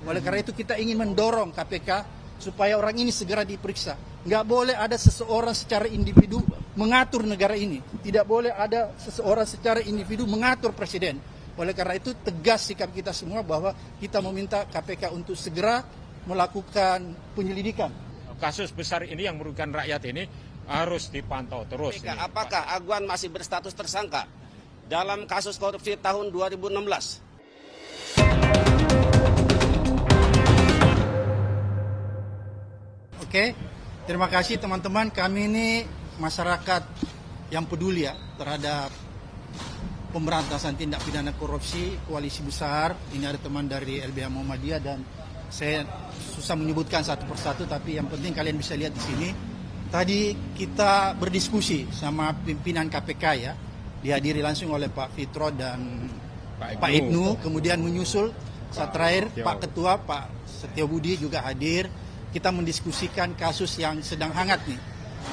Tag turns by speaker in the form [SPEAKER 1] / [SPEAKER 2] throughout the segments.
[SPEAKER 1] Oleh karena itu kita ingin mendorong KPK supaya orang ini segera diperiksa. Nggak boleh ada seseorang secara individu mengatur negara ini. Tidak boleh ada seseorang secara individu mengatur presiden. Oleh karena itu tegas sikap kita semua bahwa kita meminta KPK untuk segera melakukan penyelidikan.
[SPEAKER 2] Kasus besar ini yang merugikan rakyat ini harus dipantau terus.
[SPEAKER 3] Apakah Aguan masih berstatus tersangka dalam kasus korupsi tahun 2016?
[SPEAKER 1] Oke, terima kasih teman-teman. Kami ini masyarakat yang peduli ya terhadap pemberantasan tindak pidana korupsi, koalisi besar. Ini ada teman dari LBH Muhammadiyah dan saya susah menyebutkan satu persatu, tapi yang penting kalian bisa lihat di sini. Tadi kita berdiskusi sama pimpinan KPK ya, dihadiri langsung oleh Pak Fitro dan Pak Ibnu. Kemudian menyusul saat terakhir Pak Ketua, Pak Setiobudi juga hadir. Kita mendiskusikan kasus yang sedang hangat nih.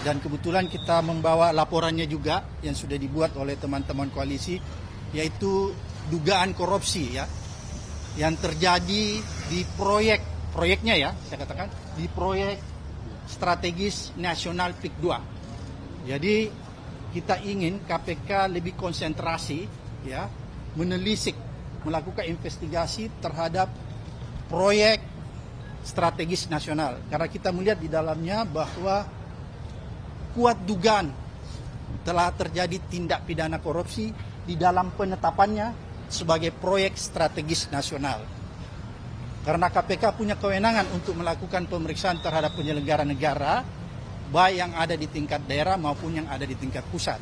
[SPEAKER 1] Dan kebetulan kita membawa laporannya juga yang sudah dibuat oleh teman-teman koalisi, yaitu dugaan korupsi ya yang terjadi di proyeknya ya, saya katakan di proyek strategis nasional PIK 2. Jadi kita ingin KPK lebih konsentrasi ya, menelisik, melakukan investigasi terhadap proyek strategis nasional. Karena kita melihat di dalamnya bahwa kuat dugaan telah terjadi tindak pidana korupsi di dalam penetapannya sebagai proyek strategis nasional. Karena KPK punya kewenangan untuk melakukan pemeriksaan terhadap penyelenggara negara, baik yang ada di tingkat daerah maupun yang ada di tingkat pusat.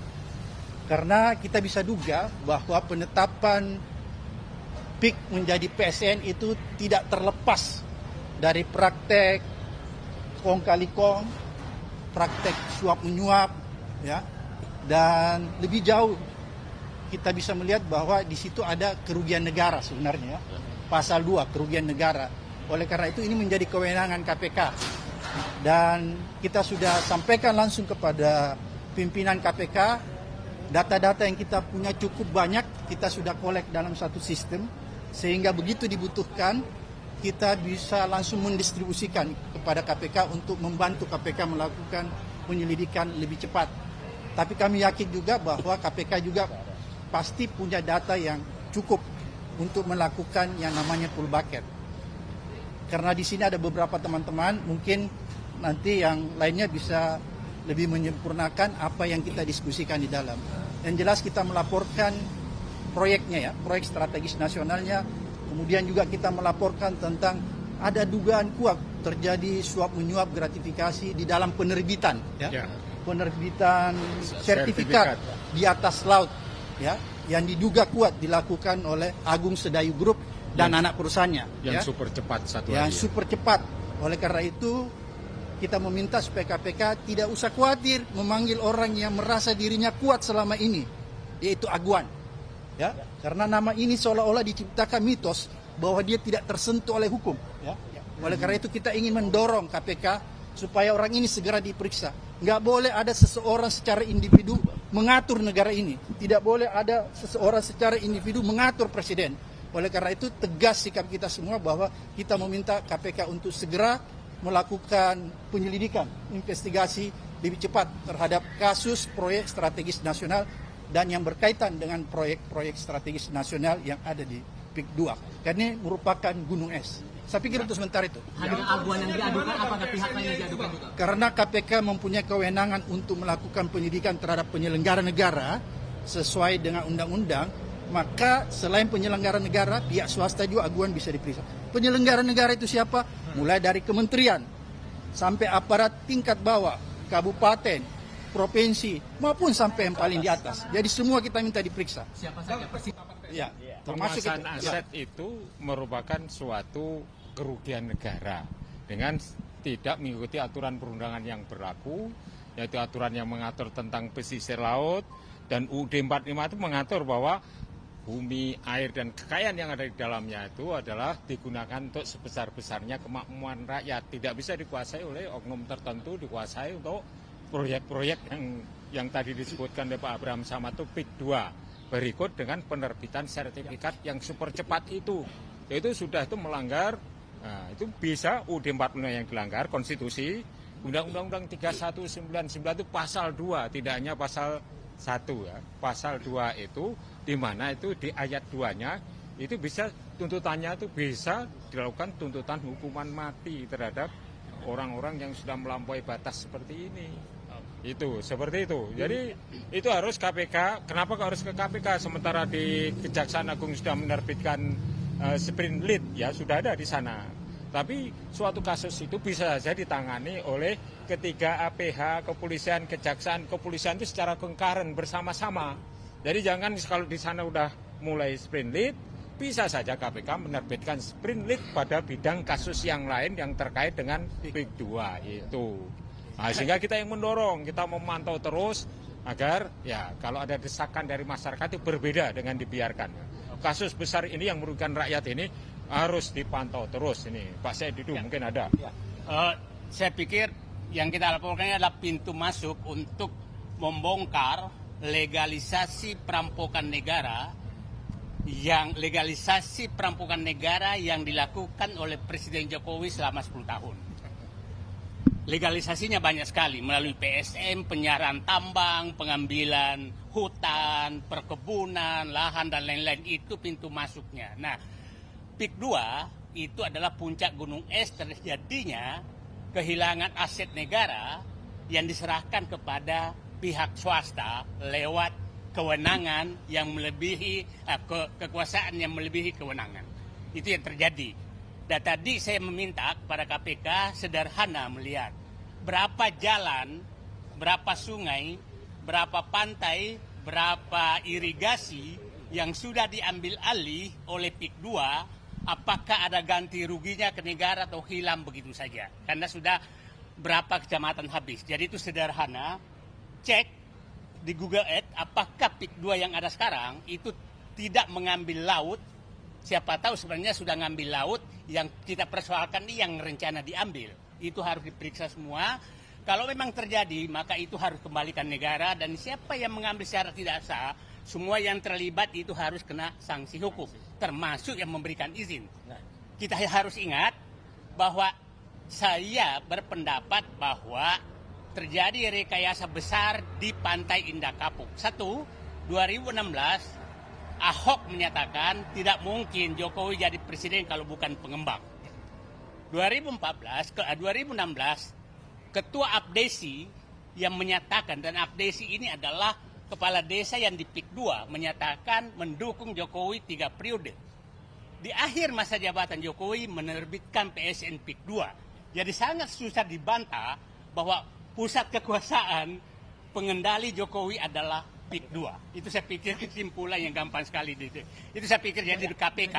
[SPEAKER 1] Karena kita bisa duga bahwa penetapan PIK menjadi PSN itu tidak terlepas dari praktek kong kali kong, praktek suap menyuap, ya, dan lebih jauh kita bisa melihat bahwa di situ ada kerugian negara sebenarnya, ya. Pasal 2 kerugian negara. Oleh karena itu ini menjadi kewenangan KPK dan kita sudah sampaikan langsung kepada pimpinan KPK. Data-data yang kita punya cukup banyak, kita sudah kolek dalam satu sistem sehingga begitu dibutuhkan kita bisa langsung mendistribusikan kepada KPK untuk membantu KPK melakukan penyelidikan lebih cepat. Tapi kami yakin juga bahwa KPK juga pasti punya data yang cukup untuk melakukan yang namanya full bucket. Karena di sini ada beberapa teman-teman, mungkin nanti yang lainnya bisa lebih menyempurnakan apa yang kita diskusikan di dalam. Yang jelas kita melaporkan proyeknya ya, proyek strategis nasionalnya. Kemudian juga kita melaporkan tentang ada dugaan kuat terjadi suap menyuap gratifikasi di dalam penerbitan ya. Penerbitan sertifikat di atas laut ya, yang diduga kuat dilakukan oleh Agung Sedayu Group dan anak perusahaannya
[SPEAKER 2] yang
[SPEAKER 1] ya.
[SPEAKER 2] super cepat satu
[SPEAKER 1] yang
[SPEAKER 2] lagi.
[SPEAKER 1] Super cepat. Oleh karena itu kita meminta supaya KPK tidak usah khawatir memanggil orang yang merasa dirinya kuat selama ini, yaitu Aguan. Ya, karena nama ini seolah-olah diciptakan mitos bahwa dia tidak tersentuh oleh hukum. Ya. Oleh karena itu kita ingin mendorong KPK supaya orang ini segera diperiksa. Nggak boleh ada seseorang secara individu mengatur negara ini. Tidak boleh ada seseorang secara individu mengatur presiden. Oleh karena itu tegas sikap kita semua bahwa kita meminta KPK untuk segera melakukan penyelidikan, investigasi lebih cepat terhadap kasus proyek strategis nasional dan yang berkaitan dengan proyek-proyek strategis nasional yang ada di PIK 2. Karena ini merupakan gunung es. Saya pikir untuk sementara itu.
[SPEAKER 4] Hadir Aguan yang diadukan, apakah pihak lain yang diadukan juga?
[SPEAKER 1] Karena KPK mempunyai kewenangan untuk melakukan penyidikan terhadap penyelenggara negara sesuai dengan undang-undang, maka selain penyelenggara negara, pihak swasta juga Aguan bisa diperiksa. Penyelenggara negara itu siapa? Mulai dari kementerian sampai aparat tingkat bawah, kabupaten, provinsi maupun sampai yang paling di atas. Jadi semua kita minta diperiksa.
[SPEAKER 4] Siapa saja
[SPEAKER 1] Ya, termasuk
[SPEAKER 2] Penguasaan aset itu merupakan suatu kerugian negara dengan tidak mengikuti aturan perundangan yang berlaku, yaitu aturan yang mengatur tentang pesisir laut, dan UUD 45 itu mengatur bahwa bumi, air, dan kekayaan yang ada di dalamnya itu adalah digunakan untuk sebesar-besarnya kemakmuran rakyat. Tidak bisa dikuasai oleh oknum tertentu, dikuasai untuk proyek-proyek yang tadi disebutkan oleh Pak Abraham Samad itu PIK 2 berikut dengan penerbitan sertifikat yang super cepat itu sudah melanggar Nah, itu bisa UUD 45 yang dilanggar, konstitusi, Undang-Undang 3199 itu pasal 2, tidak hanya pasal 1 ya. Pasal 2 itu di mana itu di ayat 2-nya itu bisa tuntutannya itu bisa dilakukan tuntutan hukuman mati terhadap orang-orang yang sudah melampaui batas seperti ini. Itu seperti itu. Jadi itu harus KPK. Kenapa harus ke KPK sementara di Kejaksaan Agung sudah menerbitkan sprint lead ya, sudah ada di sana. Tapi suatu kasus itu bisa saja ditangani oleh ketiga APH, kepolisian, kejaksaan. Kepolisian itu secara concurrent bersama-sama. Jadi jangan kalau di sana udah mulai sprint lead, bisa saja KPK menerbitkan sprint lead pada bidang kasus yang lain yang terkait dengan PIK 2 itu. Nah, sehingga kita yang mendorong, kita memantau terus agar ya kalau ada desakan dari masyarakat itu berbeda dengan dibiarkan. Kasus besar ini yang merugikan rakyat ini harus dipantau terus ini. Pak Saididu mungkin ada.
[SPEAKER 5] Saya pikir yang kita laporkan ini adalah pintu masuk untuk membongkar legalisasi perampokan negara yang dilakukan oleh Presiden Jokowi selama 10 tahun. Legalisasinya banyak sekali melalui PSM, penyiaran tambang, pengambilan hutan, perkebunan, lahan dan lain-lain, itu pintu masuknya. Nah, PIK 2 itu adalah puncak gunung es terjadinya kehilangan aset negara yang diserahkan kepada pihak swasta lewat kewenangan yang melebihi kekuasaan yang melebihi kewenangan. Itu yang terjadi. Dan tadi saya meminta kepada KPK sederhana melihat berapa jalan, berapa sungai, berapa pantai, berapa irigasi yang sudah diambil alih oleh PIK 2. Apakah ada ganti ruginya ke negara atau hilang begitu saja? Karena sudah berapa kecamatan habis. Jadi itu sederhana, cek di Google Earth apakah PIK 2 yang ada sekarang itu tidak mengambil laut. Siapa tahu sebenarnya sudah ngambil laut, yang kita persoalkan ini yang rencana diambil. Itu harus diperiksa semua. Kalau memang terjadi, maka itu harus kembalikan negara, dan siapa yang mengambil secara tidak sah, semua yang terlibat itu harus kena sanksi hukum, termasuk yang memberikan izin. Kita harus ingat bahwa saya berpendapat bahwa terjadi rekayasa besar di Pantai Indah Kapuk. 2016 Ahok menyatakan tidak mungkin Jokowi jadi presiden kalau bukan pengembang. 2016 Ketua Abdesi yang menyatakan, dan Abdesi ini adalah kepala desa yang di PIK 2, menyatakan mendukung Jokowi 3 periode. Di akhir masa jabatan Jokowi menerbitkan PSN PIK 2. Jadi sangat susah dibantah bahwa pusat kekuasaan pengendali Jokowi adalah PIK 2. Itu saya pikir kesimpulan yang gampang sekali. Itu saya pikir jadi di KPK,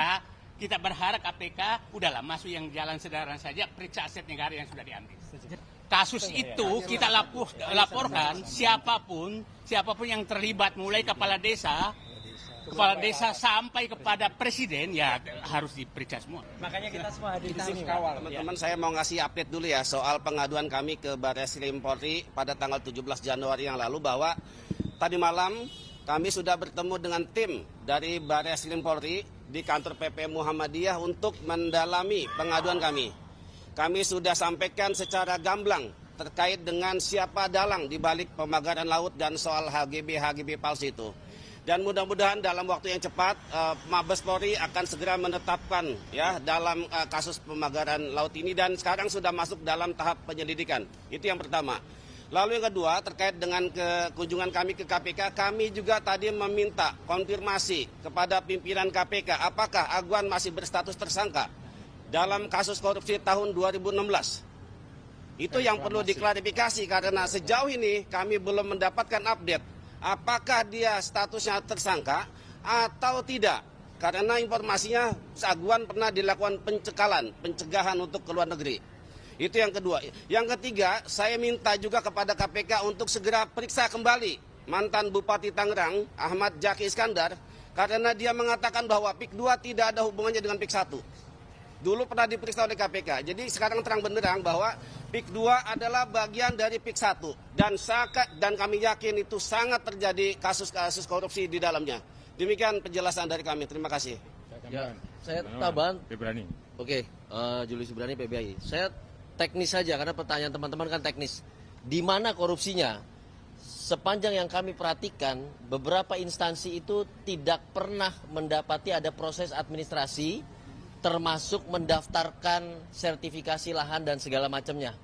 [SPEAKER 5] kita berharap KPK udahlah masuk yang jalan sederhana saja, periksa aset negara yang sudah diambil. Kasus itu kita laporkan siapapun yang terlibat, mulai kepala desa sampai kepada presiden, ya harus diperiksa semua.
[SPEAKER 4] Makanya kita semua hadir di sini, kawal.
[SPEAKER 3] Teman-teman, saya mau ngasih update dulu ya soal pengaduan kami ke Barreskrim Polri pada tanggal 17 Januari yang lalu, bahwa tadi malam kami sudah bertemu dengan tim dari Barreskrim Polri di kantor PP Muhammadiyah untuk mendalami pengaduan kami. Kami sudah sampaikan secara gamblang terkait dengan siapa dalang di balik pemagaran laut dan soal HGB palsu itu. Dan mudah-mudahan dalam waktu yang cepat Mabes Polri akan segera menetapkan ya dalam kasus pemagaran laut ini, dan sekarang sudah masuk dalam tahap penyelidikan. Itu yang pertama. Lalu yang kedua, terkait dengan kunjungan kami ke KPK, kami juga tadi meminta konfirmasi kepada pimpinan KPK apakah Agwan masih berstatus tersangka dalam kasus korupsi tahun 2016. Itu yang perlu diklarifikasi, karena sejauh ini kami belum mendapatkan update apakah dia statusnya tersangka atau tidak. Karena informasinya Agwan pernah dilakukan pencegahan untuk ke luar negeri. Itu yang kedua. Yang ketiga, saya minta juga kepada KPK untuk segera periksa kembali mantan Bupati Tangerang, Ahmad Zaki Iskandar, karena dia mengatakan bahwa PIK 2 tidak ada hubungannya dengan PIK 1. Dulu pernah diperiksa oleh KPK. Jadi sekarang terang benderang bahwa PIK 2 adalah bagian dari PIK 1. Dan kami yakin itu sangat terjadi kasus-kasus korupsi di dalamnya. Demikian penjelasan dari kami. Terima kasih.
[SPEAKER 6] Ya, saya tambahan Oke, Julius Ibrani PBI. Saya teknis saja karena pertanyaan teman-teman kan teknis. Di mana korupsinya? Sepanjang yang kami perhatikan, beberapa instansi itu tidak pernah mendapati ada proses administrasi, termasuk mendaftarkan sertifikasi lahan dan segala macamnya.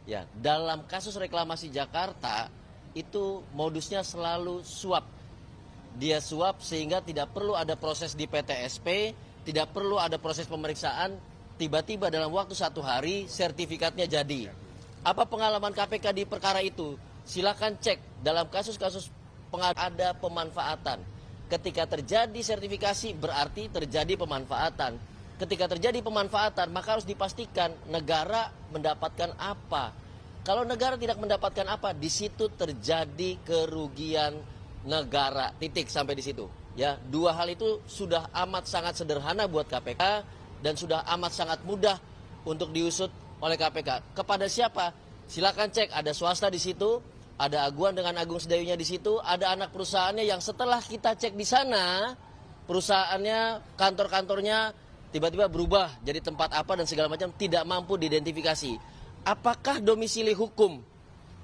[SPEAKER 6] Ya, dalam kasus reklamasi Jakarta itu modusnya selalu suap. Dia suap sehingga tidak perlu ada proses di PTSP, tidak perlu ada proses pemeriksaan, tiba-tiba dalam waktu 1 hari sertifikatnya jadi. Apa pengalaman KPK di perkara itu? Silakan cek dalam kasus-kasus ada pemanfaatan. Ketika terjadi sertifikasi berarti terjadi pemanfaatan. Ketika terjadi pemanfaatan maka harus dipastikan negara mendapatkan apa. Kalau negara tidak mendapatkan apa, di situ terjadi kerugian negara. Titik sampai di situ. Ya, 2 hal itu sudah amat sangat sederhana buat KPK dan sudah amat sangat mudah untuk diusut oleh KPK. Kepada siapa? Silakan cek, ada swasta di situ, ada Aguan dengan Agung Sedayunya di situ, ada anak perusahaannya yang setelah kita cek di sana, perusahaannya, kantor-kantornya tiba-tiba berubah jadi tempat apa dan segala macam, tidak mampu diidentifikasi. Apakah domisili hukum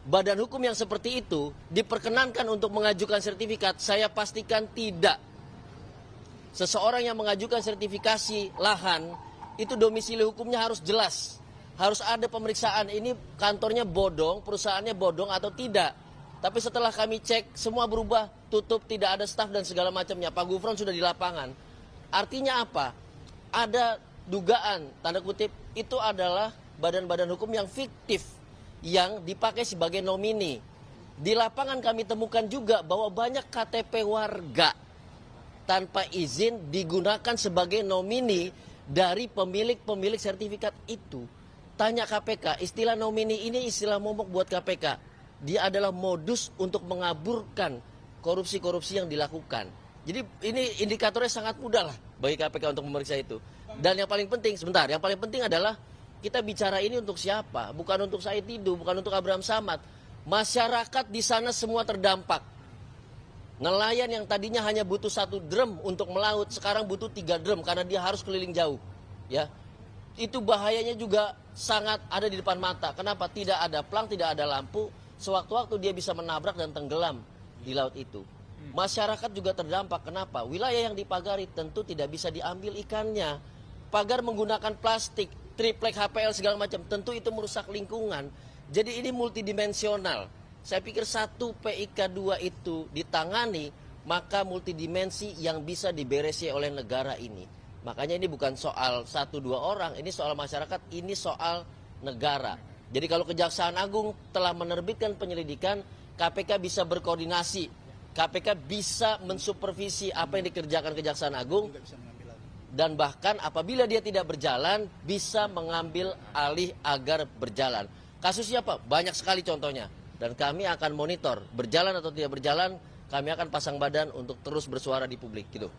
[SPEAKER 6] badan hukum yang seperti itu diperkenankan untuk mengajukan sertifikat? Saya pastikan tidak. Seseorang yang mengajukan sertifikasi lahan itu domisili hukumnya harus jelas. Harus ada pemeriksaan ini kantornya bodong, perusahaannya bodong atau tidak. Tapi setelah kami cek semua berubah, tutup, tidak ada staf dan segala macamnya. Pak Gufron sudah di lapangan. Artinya apa? Ada dugaan, tanda kutip, itu adalah badan-badan hukum yang fiktif yang dipakai sebagai nomini. Di lapangan kami temukan juga bahwa banyak KTP warga tanpa izin digunakan sebagai nomini dari pemilik-pemilik sertifikat itu. Tanya KPK, istilah nomini ini istilah momok buat KPK. Dia adalah modus untuk mengaburkan korupsi-korupsi yang dilakukan. Jadi ini indikatornya sangat mudah lah bagi KPK untuk memeriksa itu. Dan yang paling penting, sebentar, yang paling penting adalah kita bicara ini untuk siapa? Bukan untuk Said Didu, bukan untuk Abraham Samad. Masyarakat di sana semua terdampak. Nelayan yang tadinya hanya butuh 1 drum untuk melaut, sekarang butuh 3 drum karena dia harus keliling jauh. Ya, itu bahayanya juga sangat ada di depan mata. Kenapa? Tidak ada plang, tidak ada lampu. Sewaktu-waktu dia bisa menabrak dan tenggelam di laut itu. Masyarakat juga terdampak. Kenapa? Wilayah yang dipagari tentu tidak bisa diambil ikannya. Pagar menggunakan plastik, triplek HPL segala macam, tentu itu merusak lingkungan. Jadi ini multidimensional. Saya pikir 1 PIK 2 itu ditangani, maka multidimensi yang bisa diberesi oleh negara ini. Makanya ini bukan soal 1-2 orang, ini soal masyarakat, ini soal negara. Jadi kalau Kejaksaan Agung telah menerbitkan penyelidikan, KPK bisa berkoordinasi, KPK bisa mensupervisi apa yang dikerjakan Kejaksaan Agung, dan bahkan apabila dia tidak berjalan, bisa mengambil alih agar berjalan. Kasusnya apa? Banyak sekali contohnya. Dan kami akan monitor, berjalan atau tidak berjalan, kami akan pasang badan untuk terus bersuara di publik. Gitu.